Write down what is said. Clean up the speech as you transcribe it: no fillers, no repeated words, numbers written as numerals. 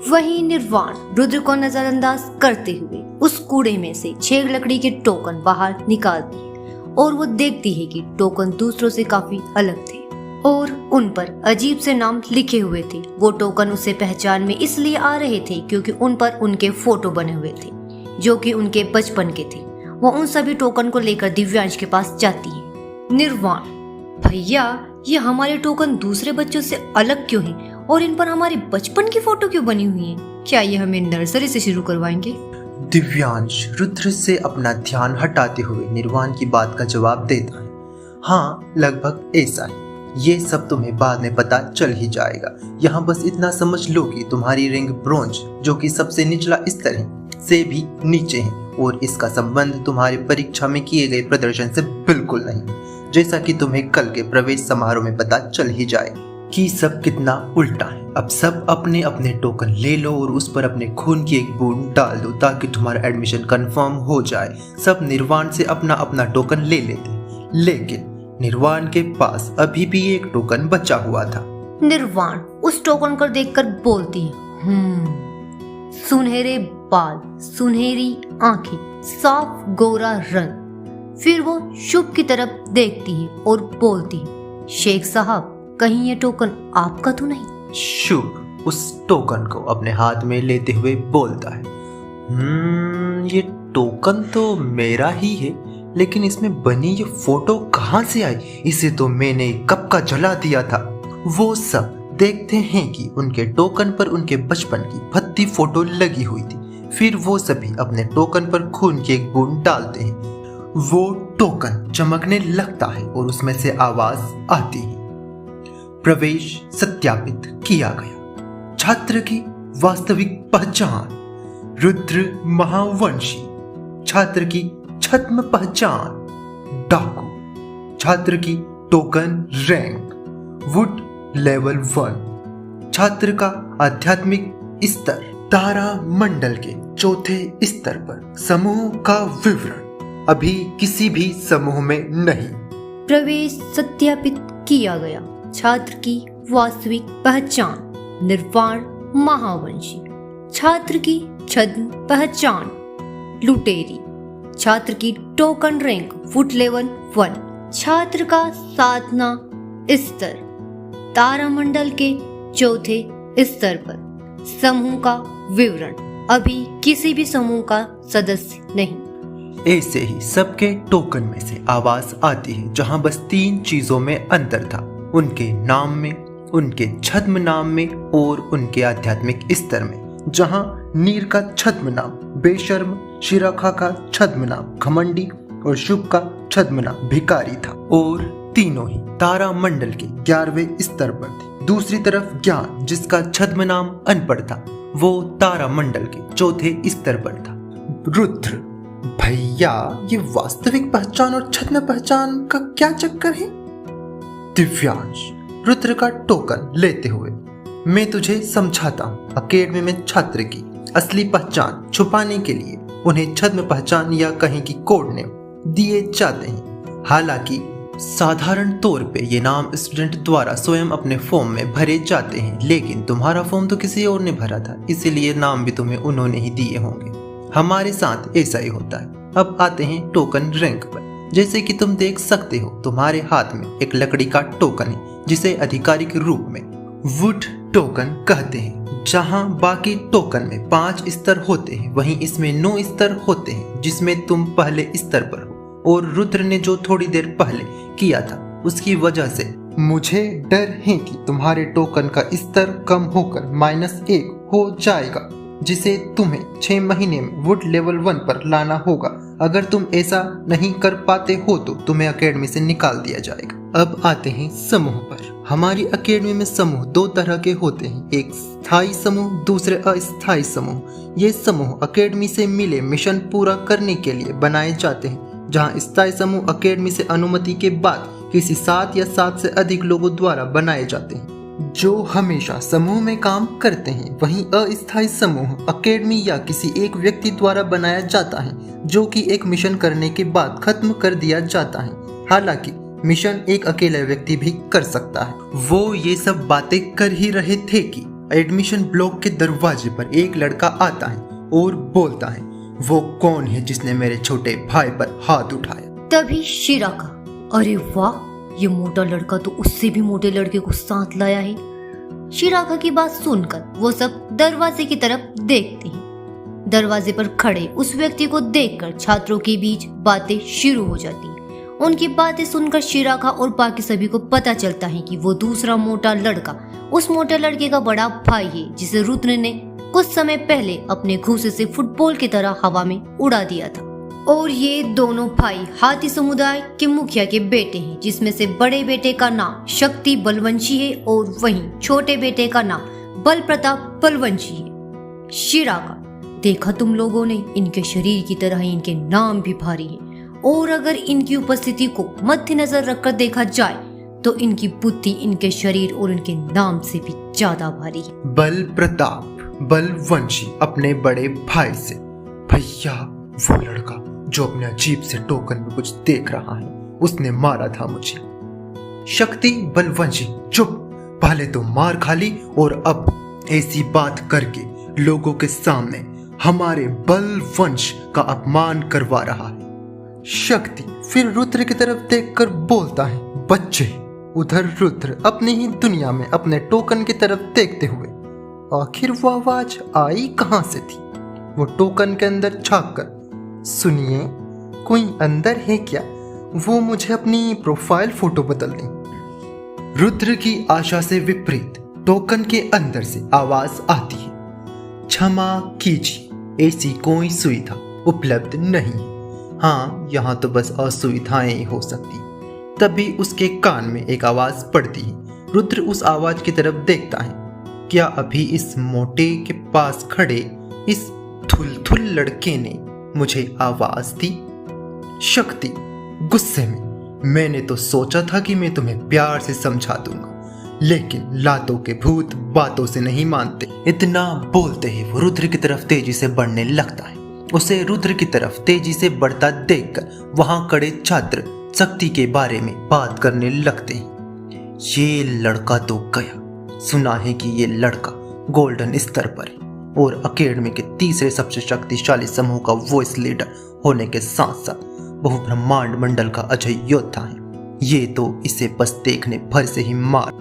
वहीं निर्वाण रुद्र को नजरअंदाज करते हुए उस कूड़े में से 6 लकड़ी के टोकन बाहर निकालती है और वो देखती है कि टोकन दूसरों से काफी अलग थे और उन पर अजीब से नाम लिखे हुए थे। वो टोकन उसे पहचान में इसलिए आ रहे थे क्योंकि उन पर उनके फोटो बने हुए थे जो कि उनके बचपन के थे। वो उन सभी टोकन को लेकर दिव्यांश के पास जाती है। निर्वाण, भैया ये हमारे टोकन दूसरे बच्चों से अलग क्यों हैं और इन पर हमारे बचपन की फोटो क्यों बनी हुई है? क्या ये हमें नर्सरी से शुरू करवाएंगे? दिव्यांश रुद्र से अपना ध्यान हटाते हुए निर्वाण की बात का जवाब देता है। हाँ, लगभग ऐसा है। ये सब तुम्हें बाद में पता चल ही जाएगा। यहाँ बस इतना समझ लो कि तुम्हारी रैंक ब्रोंज, जो कि सबसे निचला स्तर है, से भी नीचे है और इसका संबंध तुम्हारी परीक्षा में किए गए प्रदर्शन से बिल्कुल नहीं, जैसा कि तुम्हें कल के प्रवेश समारोह में पता चल ही जाए कि सब कितना उल्टा है। अब सब अपने अपने टोकन ले लो और उस पर अपने खून की एक बूंद डाल दो ताकि तुम्हारा एडमिशन कंफर्म हो जाए। सब निर्वाण से अपना अपना टोकन ले लेते, लेकिन निर्वाण के पास अभी भी एक टोकन बचा हुआ था। निर्वाण उस टोकन को देखकर बोलती है, सुनहरे बाल, सुनहरी आंखें, साफ गोरा रंग। फिर वो शुभ की तरफ देखती है और बोलती है, शेख साहब कहीं ये टोकन आपका तो नहीं? शुभ उस टोकन को अपने हाथ में लेते हुए बोलता है, ये टोकन तो मेरा ही है, लेकिन इसमें बनी ये फोटो कहाँ से आई? इसे तो मैंने कब का जला दिया था। वो सब देखते हैं कि उनके टोकन पर उनके बचपन की भद्दी फोटो लगी हुई थी। फिर वो सभी अपने टोकन पर खून की एक बूंद डालते हैं। वो टोकन चमकने लगता है और उसमें से आवाज आती है, प्रवेश सत्यापित किया गया। छात्र की वास्तविक पहचान रुद्र महावंशी। छात्र की छद्म पहचान डाकू। छात्र की टोकन रैंक वुड लेवल 1। छात्र का आध्यात्मिक स्तर तारा मंडल के 4थे स्तर पर। समूह का विवरण अभी किसी भी समूह में नहीं। प्रवेश सत्यापित किया गया। छात्र की वास्तविक पहचान निर्वाण महावंशी। छात्र की छद्म पहचान लुटेरी। छात्र की टोकन रैंक वुड लेवल 1। छात्र का साधना स्तर तारामंडल के 4थे स्तर पर। समूह का विवरण अभी किसी भी समूह का सदस्य नहीं। ऐसे ही सबके टोकन में से आवाज आती है, जहां बस 3 चीजों में अंतर था, उनके नाम में, उनके छद्म नाम में और उनके आध्यात्मिक स्तर में। जहां नीर का छद्म नाम बेशर्म, शिराखा का छद्म नाम घमंडी और शुभ का छद्म नाम भिखारी था और तीनों ही तारा मंडल के 11वें स्तर पर थे। दूसरी तरफ ज्ञान, जिसका छद्म नाम अनपढ़ था, वो तारा मंडल के 4थे स्तर पर था। रुद्र, भैया ये वास्तविक पहचान और छद्म पहचान का क्या चक्कर है? दिव्यांश रुद्र का टोकन लेते हुए, मैं तुझे समझाता हूँ। अकेडमी में छात्र की असली पहचान छुपाने के लिए उन्हें छद्म पहचान या कहीं की कोड नेम दिए जाते हैं। हालांकि साधारण तौर पे ये नाम स्टूडेंट द्वारा स्वयं अपने फॉर्म में भरे जाते हैं, लेकिन तुम्हारा फॉर्म तो किसी और ने भरा था, इसीलिए नाम भी तुम्हें उन्होंने ही दिए होंगे। हमारे साथ ऐसा ही होता है। अब आते हैं टोकन रैंक पर। जैसे कि तुम देख सकते हो, तुम्हारे हाथ में एक लकड़ी का टोकन है जिसे आधिकारिक रूप में वुड टोकन कहते हैं। जहां बाकी टोकन में 5 स्तर होते हैं, वहीं इसमें 9 स्तर होते हैं, जिसमें तुम पहले स्तर पर हो। और रुद्र ने जो थोड़ी देर पहले किया था, उसकी वजह से मुझे डर है कि तुम्हारे टोकन का स्तर कम होकर -1 हो जाएगा, जिसे तुम्हें 6 महीने में वुड लेवल 1 पर लाना होगा। अगर तुम ऐसा नहीं कर पाते हो तो तुम्हें अकेडमी से निकाल दिया जाएगा। अब आते हैं समूह पर। हमारी अकेडमी में समूह 2 तरह के होते हैं, एक स्थायी समूह, दूसरे अस्थायी समूह। ये समूह अकेडमी से मिले मिशन पूरा करने के लिए बनाए जाते हैं, जहां स्थायी समूह अकेडमी से अनुमति के बाद किसी 7 या 7 से अधिक लोगों द्वारा बनाए जाते हैं, जो हमेशा समूह में काम करते हैं। वहीं अस्थायी समूह अकेडमी या किसी एक व्यक्ति द्वारा बनाया जाता है, जो कि एक मिशन करने के बाद खत्म कर दिया जाता है। हालांकि मिशन एक अकेला व्यक्ति भी कर सकता है। वो ये सब बातें कर ही रहे थे कि एडमिशन ब्लॉक के दरवाजे पर एक लड़का आता है और बोलता है, वो कौन है जिसने मेरे छोटे भाई पर हाथ उठाया। तभी शीरा का, अरे वाह, ये मोटा लड़का तो उससे भी मोटे लड़के को साथ लाया है। शिराका की बात सुनकर वो सब दरवाजे की तरफ देखते हैं। दरवाजे पर खड़े उस व्यक्ति को देखकर छात्रों के बीच बातें शुरू हो जाती हैं। उनकी बातें सुनकर शिराका और बाकी सभी को पता चलता है कि वो दूसरा मोटा लड़का उस मोटे लड़के का बड़ा भाई है, जिसे रुद्र ने कुछ समय पहले अपने घूंसे से फुटबॉल की तरह हवा में उड़ा दिया था। और ये दोनों भाई हाथी समुदाय के मुखिया के बेटे हैं, जिसमें से बड़े बेटे का नाम शक्ति बलवंशी है और वहीं छोटे बेटे का नाम बल प्रताप बलवंशी है। शिराका, देखा तुम लोगों ने, इनके शरीर की तरह ही इनके नाम भी भारी हैं, और अगर इनकी उपस्थिति को मद्देनजर रखकर देखा जाए तो इनकी बुद्धि इनके शरीर और इनके नाम से भी ज्यादा भारी है। बल प्रताप बलवंशी अपने बड़े भाई से, भैया वो लड़का जो अपने अजीब से टोकन में कुछ देख रहा है, उसने मारा था मुझे। शक्ति बलवंशी, चुप, पहले तो मार खा ली और अब ऐसी बात करके लोगों के सामने हमारे बलवंश का अपमान करवा रहा है। शक्ति फिर रुद्र की तरफ देखकर बोलता है, बच्चे, उधर रुद्र अपनी ही दुनिया में अपने टोकन की तरफ देखते हुए, आखिर वो आवाज आई कहां से थी? वो टोकन के अंदर झांक कर, सुनिए, कोई अंदर है क्या? वो मुझे अपनी प्रोफाइल फोटो बदलनी। रुद्र की आशा से विपरीत टोकन के अंदर से आवाज आती है, क्षमा कीजिए, ऐसी कोई सुविधा उपलब्ध नहीं। हाँ, यहाँ तो बस असुविधाएं ही हो सकती। तभी उसके कान में एक आवाज पड़ती है। रुद्र उस आवाज की तरफ देखता है। क्या अभी इस मोटे के पास खड़े इस थुलथुल लड़के ने मुझे आवाज दी? शक्ति गुस्से में, मैंने तो सोचा था कि मैं तुम्हें प्यार से समझा दूंगा, लेकिन लातों के भूत बातों से नहीं मानते। इतना बोलते ही वो रुद्र की तरफ तेजी से बढ़ने लगता है। उसे रुद्र की तरफ तेजी से बढ़ता देखकर वहां खड़े छात्र शक्ति के बारे में बात करने लगते हैं। ये लड़का तो गया, सुना है कि ये लड़का गोल्डन स्तर पर है और अकेडमी के तीसरे सबसे शक्तिशाली समूह का वॉइस लीडर होने के साथ साथ बहुब्रह्मांड मंडल का अजय योद्धा है। ये तो इसे बस देखने भर से ही मार